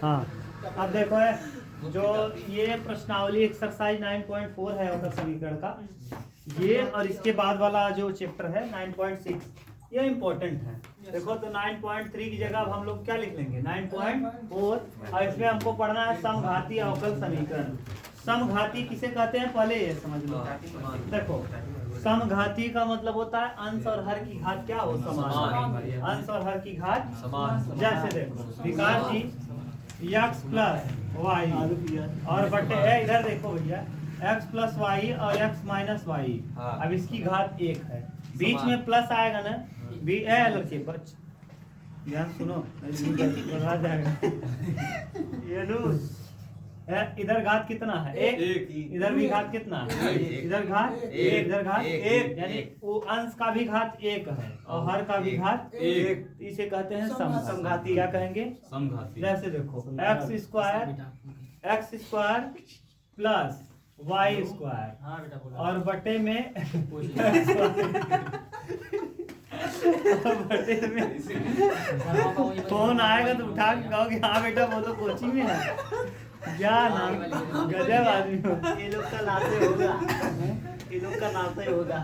हाँ, अब देखो है जो ये प्रश्नावली एक्सरसाइज 9.4 है अवकल समीकरण का, ये और इसके बाद वाला जो चैप्टर है 9.6 ये इम्पोर्टेंट है। देखो तो 9.3 की जगह अब हम लोग क्या लिख लेंगे 9.4, और इसमें हमको पढ़ना है समघाती अवकल समीकरण। समघाती किसे कहते हैं पहले ये समझ लो। देखो समघाती का मतलब होता है अंश और हर की घात क्या हो समान, अंश और हर की घात समान। जैसे देखो विकास जी x प्लस वाई और बटे है, इधर देखो भैया x प्लस वाई और x माइनस वाई। अब इसकी घात 1 है, बीच में प्लस आएगा ना, बी ए लड़के बच ध्यान सुनो बता जाएगा। ये लो इधर घात कितना है 1, इधर भी घात कितना है, इधर घात 1, इधर घात 1, यानी वो अंश का भी घात 1 है और हर का भी घात 1। इसे कहते हैं समघाती। क्या कहेंगे समघाती। जैसे देखो x square plus y square और बटे में बटे में फोन आएगा तो उठा के कहोगे हाँ बेटा वो तो कोचिंग में है। क्या नाम गजब आदमी हो। ये लोग का नाते होगा, ये लोग का नाते होगा।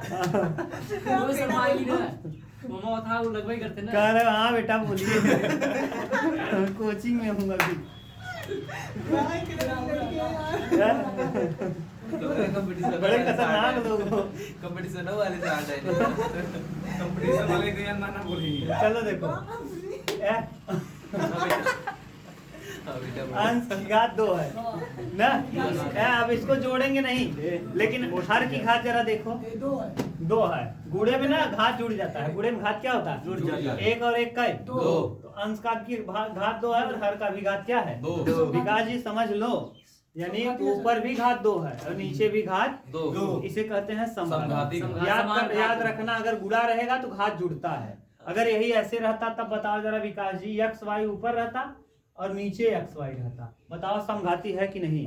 मामा था वो लगवाई करते ना। कह रहे हाँ बेटा बोलिए कोचिंग में हूँ अभी। बड़े खतरनाक लोग हो। कंपटीशन वाले से आ जाए, कंपटीशन वाले को यार माना बोलेंगे। चलो देखो अंश की घात 2 है ना, अब इसको जोड़ेंगे नहीं, लेकिन हर की घात जरा देखो 2 है। गुड़े में ना घात जुड़ जाता है, गुड़े में घात क्या होता है जुड़ जाता है, 1 और 1 का 2। तो अंश का की घात 2 है और हर का भी घात क्या है 2। विकास जी समझ लो, यानी ऊपर भी घात 2 है और नीचे भी घात 2। इसे कहते हैं समघाती। याद रखना, अगर गुड़ा रहेगा तो घात जुड़ता है। अगर यही ऐसे रहता तब बताओ जरा विकास जी, एक्स वाई ऊपर रहता और नीचे एक्स वाई रहता, बताओ समघाती है कि नहीं?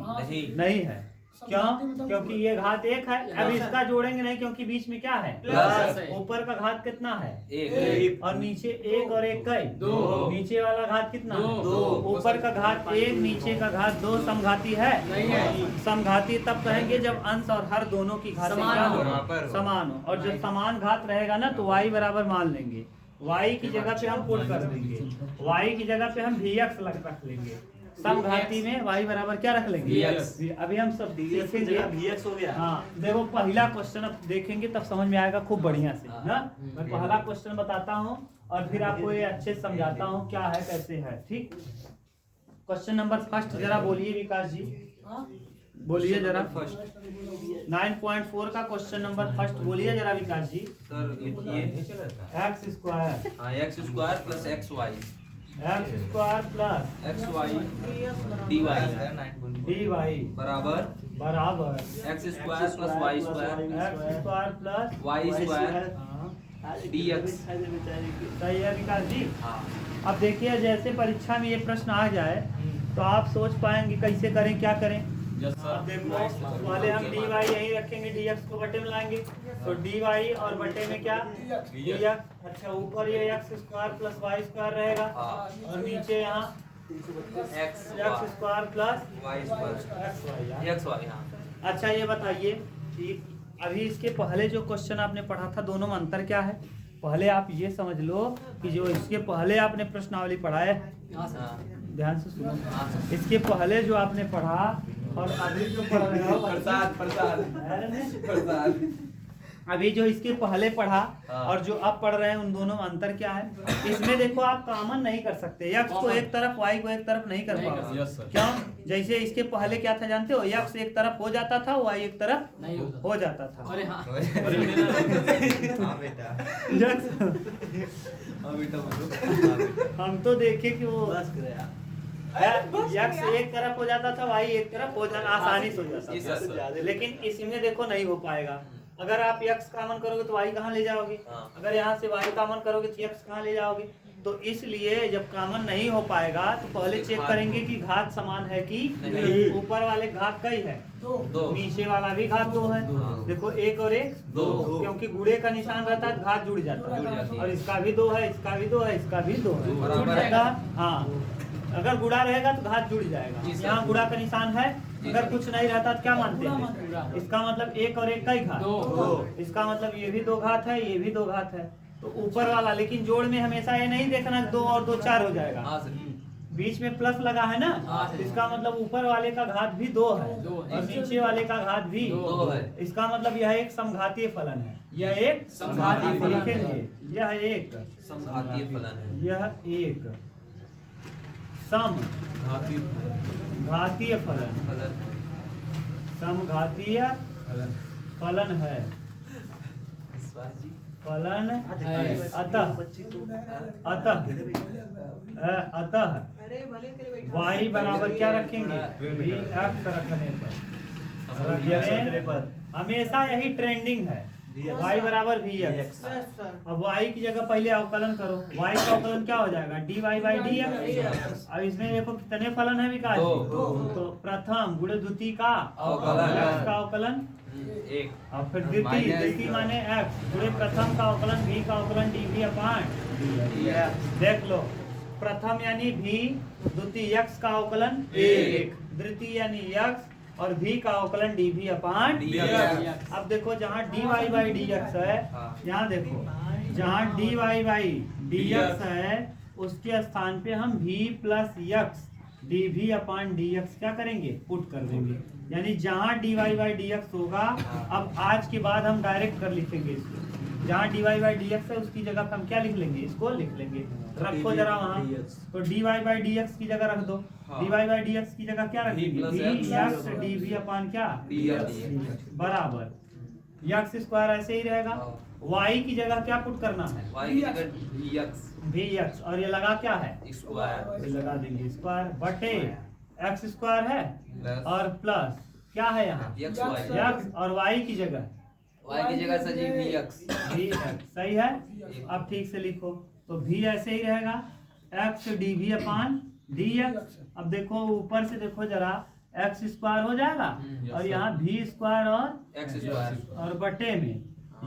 नहीं है। क्यों? क्योंकि ये घात 1 है। अब इसका जोड़ेंगे नहीं क्योंकि बीच में क्या है प्लस। ऊपर का घात कितना है 1 और नीचे 1 और 1 का 2। नीचे वाला घात कितना 2। ऊपर का घात 1 नीचे का घात 2 समघाती है नहीं है। समघाती तब कहेंगे जब अंश और हर दोनों की घात समान हो, और जब समान घात रहेगा ना तो y बराबर मान लेंगे। y की जगह पे हम पुट कर देंगे, y की जगह पे हम vx रख लेंगे। समघाती में y बराबर क्या रख लेंगे अभी हम सब देखेंगे vx हो गया। हाँ देखो पहला क्वेश्चन अब देखेंगे तब समझ में आएगा खूब बढ़िया से ना। मैं पहला क्वेश्चन बताता हूँ और फिर आपको ये अच्छे से समझाता हूँ क्या है कैसे है। ठीक, क्वेश्चन नंबर फर्स्ट जरा बोलिए विकास जी, बोलिए जरा। 9.4 का क्वेश्चन नंबर फर्स्ट बोलिए जरा विकास जी। सर ये x square plus x y, x square plus x y d y बराबर x square plus y square, x square plus y square d x. सही है विकास जी। हाँ अब देखिए जैसे परीक्षा में ये प्रश्न आ जाए तो आप सोच पाएंगे कैसे करें क्या करें। अब देखो पहले हम डी वाई यही रखेंगे, डी एक्स को बटे में लाएंगे तो डी वाई और बटे में क्या डी एक्स। अच्छा ऊपर ये x square plus y square रहेगा और नीचे यहाँ x square plus y square x y. हाँ अच्छा ये बताइए कि अभी इसके पहले जो क्वेश्चन आपने पढ़ा था दोनों में अंतर क्या है। पहले आप ये समझ लो कि जो इसके पहले आपने प्रश्नावली पढ़ा है, ध्यान से सुनो, इसके पहले जो आपने पढ़ा और अभी जो पढ़ रहे हो प्रसाद अभी जो इसके पहले पढ़ा और जो अब पढ़ रहे हैं उन दोनों में अंतर क्या है। इसमें देखो आप कॉमन नहीं कर सकते, x को एक तरफ y को एक तरफ नहीं कर पाओगे। क्यों? जैसे इसके पहले क्या था जानते हो, x एक तरफ हो जाता था y एक तरफ हो जाता था। अरे हाँ हम तो देखे कि वो x एक तरफ हो जाता था y एक तरफ हो जाता, आसानी से हो जाता था। लेकिन इसमें देखो नहीं हो पाएगा। अगर आप x कॉमन करोगे तो y कहाँ ले जाओगे, अगर यहाँ से y कॉमन करोगे तो x कहाँ ले जाओगे। तो इसलिए जब कॉमन नहीं हो पाएगा तो पहले चेक करेंगे कि घात समान है कि नहीं। ऊपर वाले घात कई है 2, नीचे वाला भी घात 2 है। देखो 1 और 1 2, क्योंकि गुणे का निशान रहता है घात जुड़ जाता है। और इसका भी 2 है, इसका भी 2 है, इसका भी 2 है। हाँ अगर गुड़ा रहेगा तो घात जुड़ जाएगा। यहाँ गुड़ा का निशान है, अगर कुछ नहीं रहता तो क्या मानते हैं? इसका मतलब एक और एक का ही घात, दो। इसका मतलब ये भी दो घात है, ये भी दो घात है, तो ऊपर वाला। लेकिन जोड़ में हमेशा ये नहीं देखना 2 और 2 4 हो जाएगा, हाँ सर। बीच में प्लस लगा है ना, इसका मतलब ऊपर वाले का घात भी 2 है और नीचे वाले का घात भी 2 है। इसका मतलब यह एक समघातीय फलन है, यह एक समघातीय फलन है। लिखेंगे, यह एक समघातीय फलन है। यह एक समघातीय फलन, फलन समघातीय फलन है, फलन अतः y बराबर क्या रखेंगे? x रखने पर हमेशा यही ट्रेंडिंग है, y बराबर vx। अब y की जगह पहले अवकलन करो, y का अवकलन क्या हो जाएगा? dy by dx। अब इसमें देखो कितने फलन है विकास जी? तो प्रथम गुणे द्वितीय का अवकलन। x का अवकलन एक और फिर द्वितीय, द्वितीय माने x गुणे प्रथम का अवकलन v का अवकलन dv अपान। देख लो, प्रथम यानी v, द्वितीय x का अवकलन 1, द्वितीय यानी x और v का अवकलन dv अपान dx। अब देखो जहाँ dy बाई dx है, यहाँ देखो जहाँ dy बाई dx है उसके स्थान पे हम v प्लस x dv अपान dx क्या करेंगे? पुट कर देंगे। यानी जहाँ dy बाई dx होगा, अब आज के बाद हम डायरेक्ट कर लिखेंगे इसको, जहाँ dy बाई dx है उसकी जगह हम क्या लिख लेंगे? इसको लिख लेंगे। रखो जरा वहाँ, तो dy बाई dx की जगह रख दो, dy बाई dx की जगह क्या रखेंगे? dx dv अपान क्या? बराबर x स्क्वायर ऐसे ही रहेगा। y की जगह क्या पुट करना है? y की जगह vx और ये लगा क्या है? स्क्वायर ये लगा देंगे स्क्वायर बटे x स्क्वायर है प्लस और प्लस क्या है यहाँ? x y x और y की जगह y की जगह सर जी vx vx। सही है, अब ठीक से लिखो, तो v ऐसे ही रहेगा x dv अपान dx। अब देखो ऊपर से देखो जरा, x स्क्वायर हो जाएगा और यहाँ v स्क्वायर और x स्क्वायर और बटे में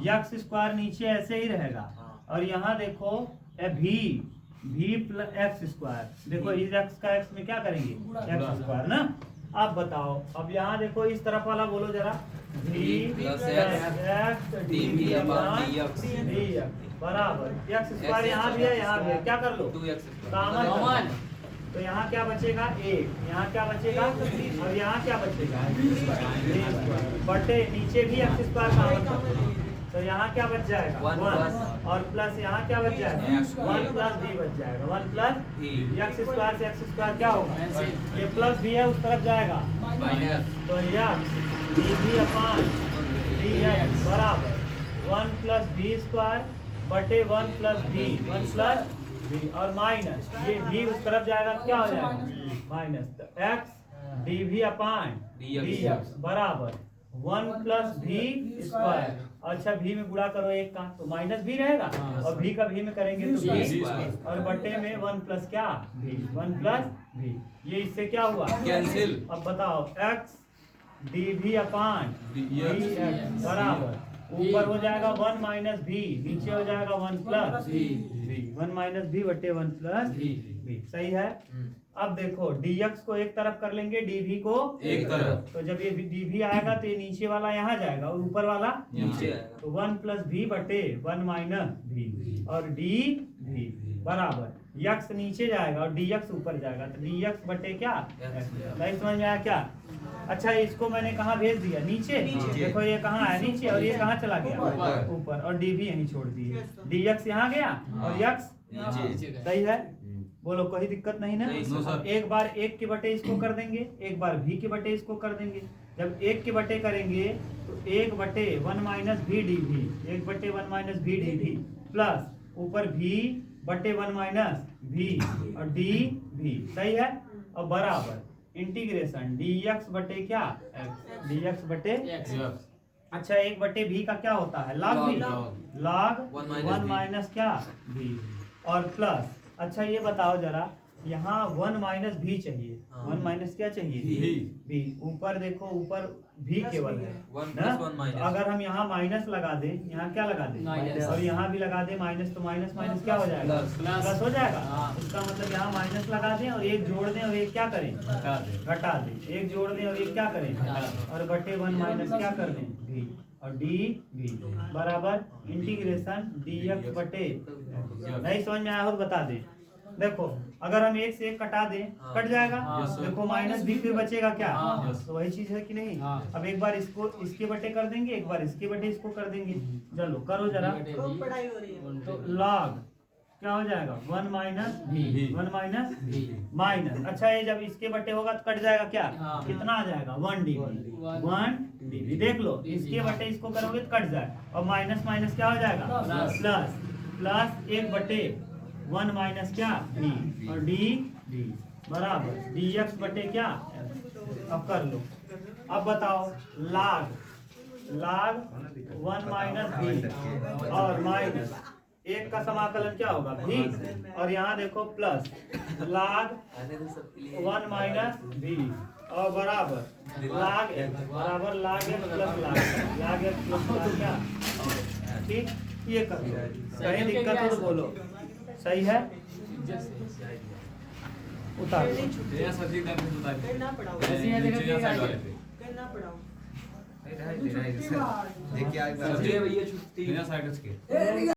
x स्क्वायर नीचे ऐसे ही रहेगा और यहाँ देखो v प्लस x स्क्वायर। देखो इस x का x में क्या करेंगे? x स्क्वायर ना। अब बताओ, अब यहाँ देखो इस तरफ वाला बोलो जरा, v प्लस x dv अपान dx बराबर x स्क्वायर यहाँ भी है, यहाँ भी है, क्या कर लो? 2x common. तो यहाँ क्या बचेगा? 1, यहाँ क्या बचेगा? और यहाँ क्या बचेगा? बटे नीचे भी x स्क्वायर कॉमन, तो यहाँ क्या बच जाएगा? 1 और प्लस यहाँ क्या बच जाएगा? 1 प्लस b बच जाएगा, 1 प्लस x स्क्वायर से x स्क्वायर क्या होगा? ये प्लस b है उस तरफ जाएगा, तो x dv अपान dx बराबर 1 प्लस b स्क्वायर बटे 1 प्लस b, 1 प्लस b और माइनस ये b उस तरफ जाएगा तो क्या हो जाएगा? माइनस। तो x dv अपान dx बराबर 1 प्लस v स्क्वायर। अच्छा v में गुणा करो एक का तो माइनस v रहेगा और v का v में करेंगे तो v और बटे में 1 प्लस क्या? v, 1 plus v। ये इससे क्या हुआ? कैंसिल। अब बताओ x dv अपान dx बराबर ऊपर हो जाएगा 1 माइनस v, नीचे हो जाएगा 1 प्लस v, 1 माइनस v बटे 1 प्लस v। सही है। अब देखो dx को एक तरफ कर लेंगे, dv को एक तरफ। तो जब ये dv आएगा तो ये नीचे वाला यहाँ जाएगा और ऊपर वाला नीचे तो 1 प्लस v बटे 1 माइनस v और dv बराबर x नीचे जाएगा और dx ऊपर जाएगा, तो dx बटे क्या? नहीं समझ में आया क्या? अच्छा इसको मैंने कहाँ भेज दिया? नीचे। देखो ये कहाँ है? नीचे। और ये कहाँ चला गया? ऊपर। और dv यहीं छोड़ दिए, dx यहाँ गया और x नीचे। सही है। बोलो कोई दिक्कत नहीं ना? नहीं सर। एक बार 1 के बटे इसको कर देंगे, एक बार v के बटे इसको कर देंगे। जब 1 के बटे करेंगे तो 1 बटे 1 माइनस v dv, 1 बटे 1 माइनस v dv प्लस ऊपर v बटे 1 माइनस v और dv। सही है। और बराबर इंटीग्रेशन dx बटे क्या? x, dx बटे अच्छा 1 बटे v का क्या होता है? log v, log 1 माइनस क्या? v और प्लस। अच्छा ये बताओ जरा, यहाँ 1 माइनस भी चाहिए। 1 माइनस क्या चाहिए? भी। ऊपर देखो, ऊपर भी केवल है 1 ना। + 1 माइनस। अगर हम यहाँ माइनस लगा दें, यहाँ क्या लगा दें? माइनस। और यहाँ भी लगा दें माइनस, तो माइनस माइनस क्या हो जाएगा? प्लस। प्लस हो जाएगा। हाँ। इसका मतलब यहाँ माइनस लगा दें और एक जोड़ दें और एक क्या करें? घटा दें। एक जोड़ दें और एक क्या करें? और बटे 1 माइनस क्या कर दें? भी। और डी भी बराबर इंटीग्रेशन dx बटे। नहीं समझ में आया हो तो बता दे। देखो अगर हम एक से एक कटा दें, कट जाएगा। देखो माइनस भी फिर बचेगा क्या? तो वही चीज है कि नहीं? अब एक बार इसको इसके बटे कर देंगे, एक बार इसके बटे इसको कर देंगे। चलो करो जरा। तो log क्या हो जाएगा? 1 माइनस भी। 1 माइनस माइनस। अच्छा ये जब इसके बटे होगा तो कट जाएगा क्या? कितना आ जाएगा? 1 डी। 1 डी। देख लो इसके बटे इसको करोगे तो कट जाए। और माइनस माइनस क्या हो जाएगा? प्लस। प्लस 1 बटे 1 माइनस क्या? डी। और डी डी बराबर dx बटे क्या? अब कर लो। अब बताओ log 1 माइनस भी और माइनस 1 का समाकलन क्या होगा? भी। और यहाँ देखो प्लस log 1 माइनस भी और बराबर log x बराबर log x plus log x plus क्या? ठीक, ये कर लो। कहीं दिक्कत हो तो बोलो। सही है? उतार लो। ये सजी का भी उतार दे। ऐसे ही देखो नीचे साइड वाले पे। देखिए सब्जी है भैया छुट्टी। साइड के